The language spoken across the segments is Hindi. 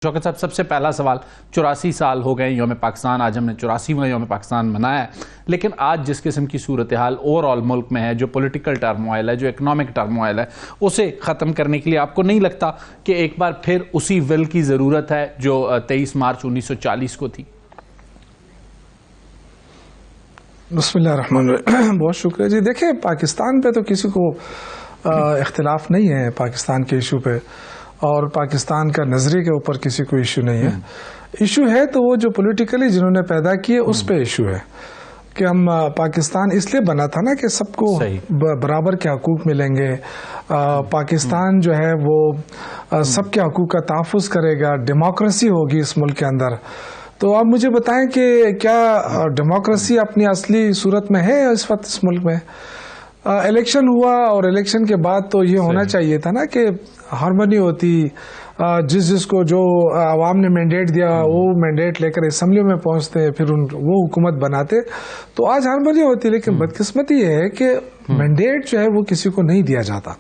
शौकत साहब, सबसे पहला सवाल, 84 साल हो गए यौम पाकिस्तान, आज हमने 84वां यौम पाकिस्तान मनाया है, लेकिन आज जिस किस्म की सूरत हाल ओवरऑल मुल्क में है, जो पॉलिटिकल टर्मोइल है, जो इकनॉमिक टर्मोइल है, उसे ख़त्म करने के लिए आपको नहीं लगता कि एक बार फिर उसी विल की ज़रूरत है जो 23 मार्च 1940 को थी? बिस्मिल्लाहिर्रहमानिर्रहीम। बहुत शुक्रिया जी। देखिए, पाकिस्तान पे तो किसी को इख्तिलाफ नहीं है पाकिस्तान के इशू पे, और पाकिस्तान का नजरिए के ऊपर किसी को इशू नहीं है। इशू है तो वो जो पॉलिटिकली जिन्होंने पैदा किए उस पे इशू है कि हम पाकिस्तान इसलिए बना था ना कि सबको बराबर के हकूक मिलेंगे। पाकिस्तान जो है वो सबके हकूक का तहफ़्फ़ुज़ करेगा, डेमोक्रेसी होगी इस मुल्क के अंदर। तो आप मुझे बताएं कि क्या डेमोक्रेसी अपनी असली सूरत में है इस वक्त इस मुल्क में? इलेक्शन हुआ और इलेक्शन के बाद तो ये होना चाहिए था ना कि हार्मनी होती, जिसको जो आवाम ने मैंडेट दिया वो मैंडेट लेकर असम्बली में पहुंचते, फिर वो हुकूमत बनाते, तो आज हार्मनी होती। लेकिन बदकिस्मती ये है कि मैंडेट जो है वो किसी को नहीं दिया जाता।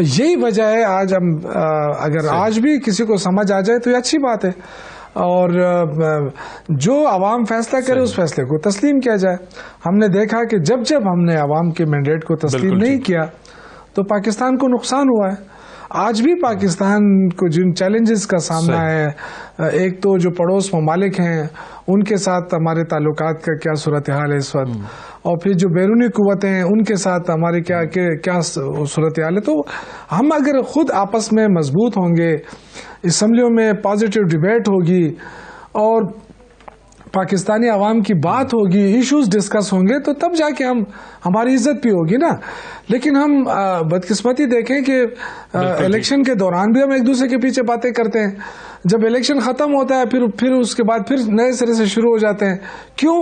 यही वजह है आज हम अगर आज भी किसी को समझ आ जाए तो ये अच्छी बात है, और जो आवाम फैसला करे उस फैसले को तस्लीम किया जाए। हमने देखा कि जब जब हमने आवाम के मैंडेट को तस्लीम नहीं किया तो पाकिस्तान को नुकसान हुआ है। आज भी पाकिस्तान को जिन चैलेंजेस का सामना है, एक तो जो पड़ोस ममालिक हैं उनके साथ हमारे ताल्लुकात का क्या सूरत हाल है इस वक्त, और फिर जो बैरूनी कुव्वतें हैं उनके साथ हमारे क्या सूरत हाल है। तो हम अगर खुद आपस में मजबूत होंगे, असम्बलियों में पॉजिटिव डिबेट होगी और पाकिस्तानी आवाम की बात होगी, इश्यूज डिस्कस होंगे, तो तब जाके हमारी इज्जत भी होगी ना। लेकिन हम बदकिस्मती देखें कि इलेक्शन के दौरान भी हम एक दूसरे के पीछे बातें करते हैं, जब इलेक्शन खत्म होता है फिर उसके बाद फिर नए सिरे से शुरू हो जाते हैं। क्यों?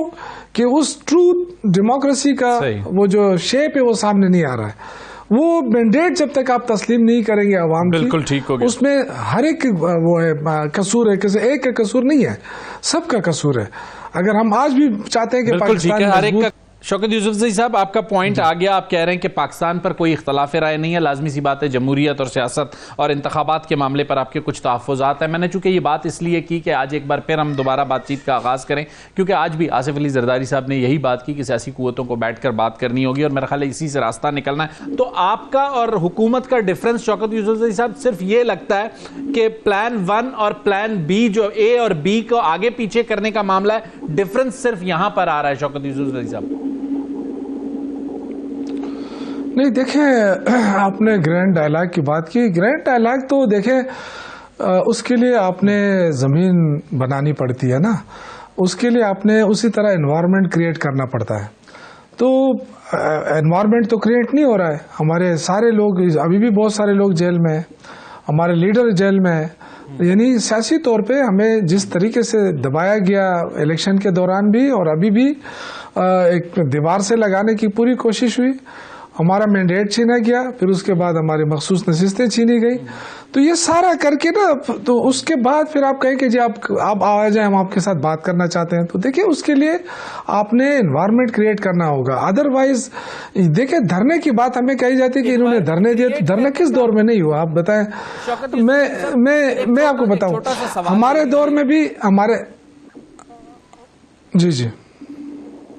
कि उस ट्रू डेमोक्रेसी का वो जो शेप है वो सामने नहीं आ रहा है। वो मैंडेट जब तक आप तस्लीम नहीं करेंगे आवाम की, बिल्कुल ठीक हो गया। उसमें हर एक वो है कसूर है, किसी एक का कसूर नहीं है, सबका कसूर है। अगर हम आज भी चाहते हैं कि पाकिस्तान शौकत यूसुफजई साहब, आपका पॉइंट आ गया। आप कह रहे हैं कि पाकिस्तान पर कोई इख्तलाफ राय नहीं है, लाजमी सी बात है जमहूरियत और सियासत और इंतखाबात के मामले पर आपके कुछ तहफ़्फ़ुज़ात हैं। मैंने चूंकि ये बात इसलिए की कि आज एक बार फिर हम दोबारा बातचीत का आगाज़ करें, क्योंकि आज भी आसिफ अली जरदारी साहब ने यही बात की कि सियासी क़ुव्वतों को बैठ कर बात करनी होगी और मेरा ख्याल है इसी से रास्ता निकलना है। तो आपका और हुकूमत का डिफरेंस शौकत यूसुफजई साहब सिर्फ ये लगता है कि प्लान 1 और प्लान बी, जो ए और बी को आगे पीछे करने का मामला है, डिफरेंस सिर्फ यहां पर आ रहा है शौकत यूसुफजई साहब? नहीं, देखें, आपने ग्रैंड डायलॉग की बात की। ग्रैंड डायलॉग तो देखें उसके लिए आपने ज़मीन बनानी पड़ती है ना, उसके लिए आपने उसी तरह एनवायरनमेंट क्रिएट करना पड़ता है। तो एनवायरनमेंट तो क्रिएट नहीं हो रहा है। हमारे सारे लोग, अभी भी बहुत सारे लोग जेल में हैं, हमारे लीडर जेल में है। यानी सियासी तौर पे हमें जिस तरीके से दबाया गया इलेक्शन के दौरान भी और अभी भी एक दीवार से लगाने की पूरी कोशिश हुई, हमारा मैंडेट छीना गया, फिर उसके बाद हमारी मखसूस नशिस्तें छीनी गई। तो ये सारा करके ना, तो उसके बाद फिर आप कहें कि जी आप आ जाए, हम आपके साथ बात करना चाहते हैं, तो देखिए उसके लिए आपने एनवायरनमेंट क्रिएट करना होगा। अदरवाइज देखिए, धरने की बात हमें कही जाती है कि इन्होंने धरने दिए, तो धरना किस दौर में नहीं हुआ आप बताएं? मैं आपको बताऊं, हमारे दौर में भी हमारे जी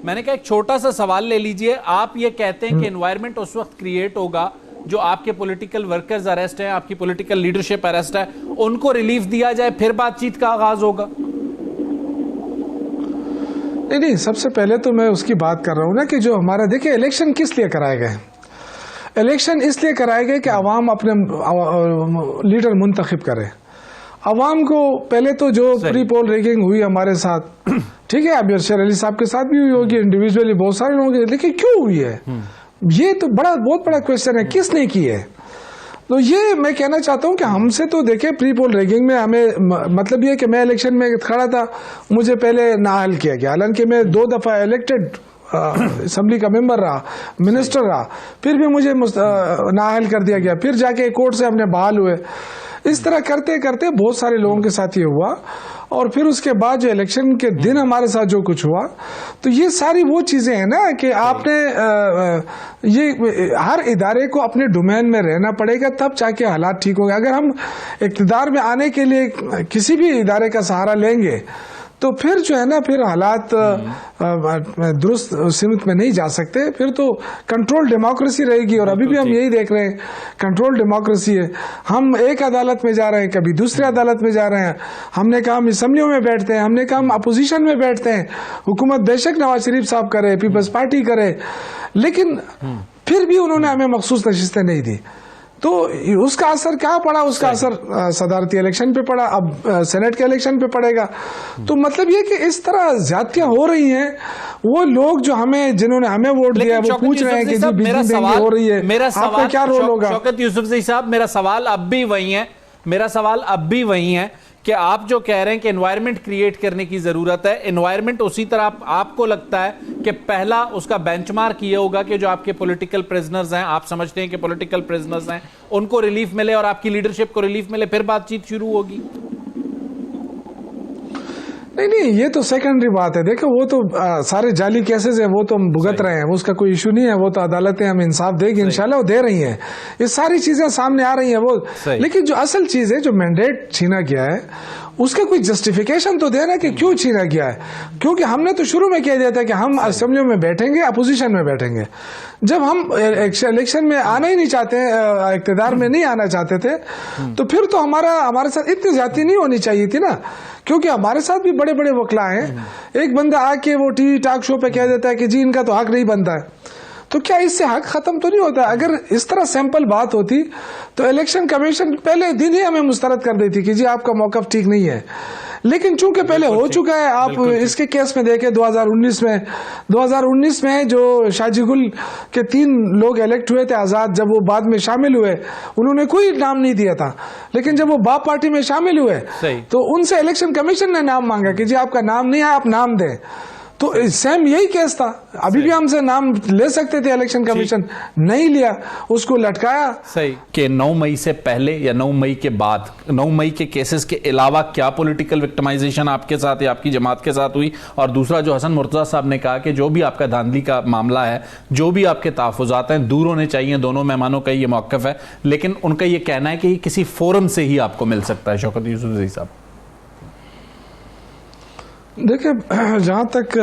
मैंने कहा एक छोटा सा सवाल ले लीजिए। आप ये कहते हैं कि एनवायरनमेंट उस वक्त क्रिएट होगा जो आपके पॉलिटिकल वर्कर्स अरेस्ट हैं, आपकी पॉलिटिकल लीडरशिप अरेस्ट है, उनको रिलीफ दिया जाए, फिर बातचीत का आगाज होगा। नहीं, सबसे पहले तो मैं उसकी बात कर रहा हूं ना कि जो हमारा, देखिए, इलेक्शन किस लिए कराए गए? इलेक्शन इसलिए कराए गए कि आवाम अपने लीडर मुंतखब करे। आवाम को पहले तो जो प्री पोल रेगिंग हुई हमारे साथ, ठीक है, अब शेर अली साहब के साथ भी हुई होगी, इंडिविजुअली बहुत सारे लोगों के, लेकिन क्यों हुई है? ये तो बहुत बड़ा क्वेश्चन है, किसने की है? तो ये मैं कहना चाहता हूं कि हमसे तो देखे प्री पोल रेगिंग में हमें मतलब ये कि मैं इलेक्शन में खड़ा था, मुझे पहले नाअहल किया गया, हालांकि मैं 2 दफा इलेक्टेड असम्बली का मेंबर रहा, मिनिस्टर रहा, फिर भी मुझे नाअहल कर दिया गया, फिर जाके कोर्ट से हमने बहाल हुए। इस तरह करते करते बहुत सारे लोगों के साथ ये हुआ, और फिर उसके बाद जो इलेक्शन के दिन हमारे साथ जो कुछ हुआ, तो ये सारी वो चीजें हैं ना कि आपने ये हर इदारे को अपने डोमेन में रहना पड़ेगा, तब जाके हालात ठीक होंगे। अगर हम इक़्तिदार में आने के लिए किसी भी इदारे का सहारा लेंगे तो फिर जो है ना, फिर हालात दुरुस्त सीमित में नहीं जा सकते, फिर तो कंट्रोल डेमोक्रेसी रहेगी। और अभी भी हम यही देख रहे हैं, कंट्रोल डेमोक्रेसी है। हम एक अदालत में जा रहे हैं, कभी दूसरी अदालत में जा रहे हैं। हमने कहा हम असम्बलियों में बैठते हैं, हमने कहा हम अपोजिशन में बैठते हैं। हुकूमत बेशक नवाज शरीफ साहब करे, पीपल्स पार्टी करे, लेकिन फिर भी उन्होंने हमें मखसूस नशिस्तें नहीं दी। तो उसका असर क्या पड़ा? उसका असर सदारती इलेक्शन पे पड़ा, अब सेनेट के इलेक्शन पे पड़ेगा। तो मतलब ये कि इस तरह ज्यादतियां हो रही हैं। वो लोग जो हमें, जिन्होंने हमें वोट दिया, वो पूछ रहे हैं कि जी बिजली महंगी हो रही है, आपका क्या रोल होगा? शौकत यूसुफजई साहब, मेरा सवाल अब भी वही है कि आप जो कह रहे हैं कि एनवायरनमेंट क्रिएट करने की जरूरत है, एनवायरनमेंट उसी तरह आपको लगता है कि पहला उसका बेंचमार्क ये होगा कि जो आपके पॉलिटिकल प्रिजनर्स हैं, आप समझते हैं कि पॉलिटिकल प्रिजनर्स हैं, उनको रिलीफ मिले और आपकी लीडरशिप को रिलीफ मिले, फिर बातचीत शुरू होगी? नहीं, ये तो सेकेंडरी बात है। देखो, वो तो सारे जाली केसेस है, वो तो हम भुगत रहे हैं, वो उसका कोई इशू नहीं है। वो तो अदालतें हमें इंसाफ देगी, इंशाल्लाह वो दे रही हैं। ये सारी चीजें सामने आ रही हैं वो। लेकिन जो असल चीज है, जो मैंडेट छीना गया है, उसका कोई जस्टिफिकेशन तो देना कि क्यों छीना गया है। क्योंकि हमने तो शुरू में कह दिया था कि हम असेंबलियों में बैठेंगे, अपोजिशन में बैठेंगे। जब हम इलेक्शन में आना ही नहीं चाहते, इक़्तिदार में नहीं आना चाहते थे, तो फिर तो हमारे साथ इतनी ज्यादती नहीं होनी चाहिए थी ना। क्योंकि हमारे साथ भी बड़े बड़े वकला हैं। एक बंदा आके वो टीवी टॉक शो पे कह देता है कि जी इनका तो हक नहीं बनता है, तो क्या इससे हक खत्म तो नहीं होता? अगर इस तरह सैंपल बात होती तो इलेक्शन कमीशन पहले दिन ही हमें मुस्तरद कर देती कि जी आपका मौकफ ठीक नहीं है। लेकिन चूंकि पहले हो चुका है, आप इसके केस में देखें 2019 में जो शाहजीगुल के 3 लोग इलेक्ट हुए थे आजाद, जब वो बाद में शामिल हुए, उन्होंने कोई नाम नहीं दिया था। लेकिन जब वो बाप पार्टी में शामिल हुए तो उनसे इलेक्शन कमीशन ने नाम मांगा कि जी आपका नाम नहीं है, आप नाम दें। तो सेम यही केस था। अभी भी हमसे नाम ले सकते थे, इलेक्शन कमीशन नहीं लिया, उसको लटकाया। सही कि 9 मई से पहले या 9 मई के बाद, 9 मई के केसेस के अलावा क्या पॉलिटिकल विक्टिमाइजेशन आपके साथ या आपकी जमात के साथ हुई? और दूसरा, जो हसन मुर्तजा साहब ने कहा कि जो भी आपका धांधली का मामला है, जो भी आपके तहफ़्फ़ुज़ात हैं, दूर होने चाहिए। दोनों मेहमानों का ये मौक़िफ़ है, लेकिन उनका ये कहना है कि किसी फोरम से ही आपको मिल सकता है। शौकत यूसुफज़ई साहब, देखिए, जहाँ तक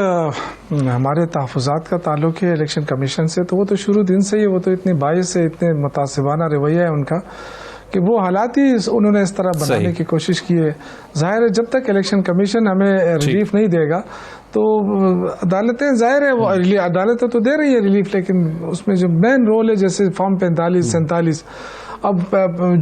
हमारे तहफ़्फ़ुज़ात का ताल्लुक़ है इलेक्शन कमीशन से, तो वो तो शुरू दिन से ही, वो तो इतनी बाइस से, इतने मुतासिबाना रवैया है उनका कि वो हालात ही उन्होंने इस तरह बनाने की कोशिश की है। ज़ाहिर है, जब तक इलेक्शन कमीशन हमें रिलीफ नहीं देगा तो अदालतें, ज़ाहिर है वो अदालतें तो दे रही है रिलीफ, लेकिन उसमें जो मेन रोल है, जैसे फॉर्म 45, 47, अब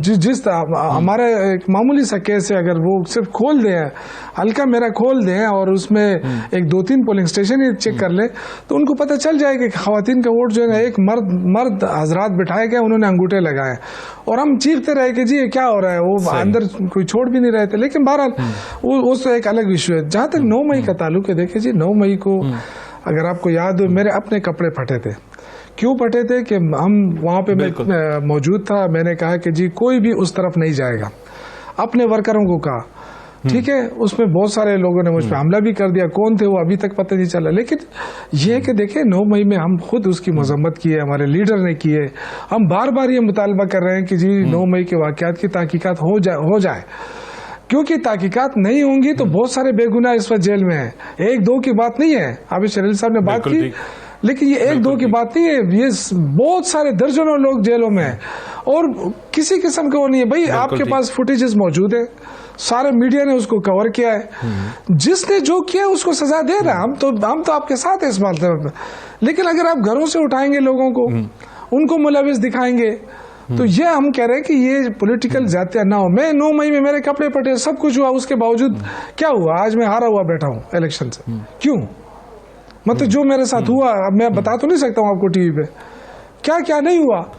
जिस हमारा एक मामूली सा केस है, अगर वो सिर्फ खोल दें, हल्का मेरा खोल दें और उसमें एक 2-3 पोलिंग स्टेशन ही चेक कर ले, तो उनको पता चल जाएगा कि खवातीन का वोट जो है ना, एक मर्द हजरात बिठाए गए, उन्होंने अंगूठे लगाए, और हम चीखते रहे कि जी ये क्या हो रहा है। वो अंदर कोई छोड़ भी नहीं रहे थे। लेकिन बहरहाल वो तो एक अलग इशू है। जहाँ तक 9 मई का ताल्लुक है, देखिए जी, 9 मई को अगर आपको याद हो, मेरे अपने कपड़े फटे थे। क्यों फटे थे? कि हम वहाँ पे मैं मौजूद था, मैंने कहा कि जी कोई भी उस तरफ नहीं जाएगा, अपने वर्करों को कहा, ठीक है। उसमें बहुत सारे लोगों ने मुझ पर हमला भी कर दिया, कौन थे वो अभी तक पता नहीं चला। लेकिन ये है कि देखिए, 9 मई में हम खुद उसकी मजम्मत की है, हमारे लीडर ने की है। हम बार बार ये मुतालबा कर रहे हैं कि जी 9 मई के वाक़यात की तहकीकात हो जाए, क्योंकि तहकीकात नहीं होंगी तो बहुत सारे बेगुनाह इस वक्त जेल में हैं। 1-2 की बात नहीं है, अभी शरील साहब ने बात की, लेकिन ये 1-2 की बात नहीं है, ये बहुत सारे दर्जनों लोग जेलों में हैं और किसी किस्म का वो नहीं है। भाई, आपके पास फुटेजेस मौजूद है, सारे मीडिया ने उसको कवर किया है, जिसने जो किया उसको सजा दे रहा है। हम तो आपके साथ है इस बात में। लेकिन अगर आप घरों से उठाएंगे लोगों को, उनको मुलविस दिखाएंगे, तो ये हम कह रहे हैं कि ये पॉलिटिकल ज्यादतियां ना हो। मैं 9 मई में मेरे कपड़े फटे, सब कुछ हुआ, उसके बावजूद क्या हुआ? आज मैं हारा हुआ बैठा हूं इलेक्शन से। क्यों? मतलब जो मेरे साथ हुआ, अब मैं बता तो नहीं सकता हूं आपको टीवी पे क्या क्या नहीं हुआ।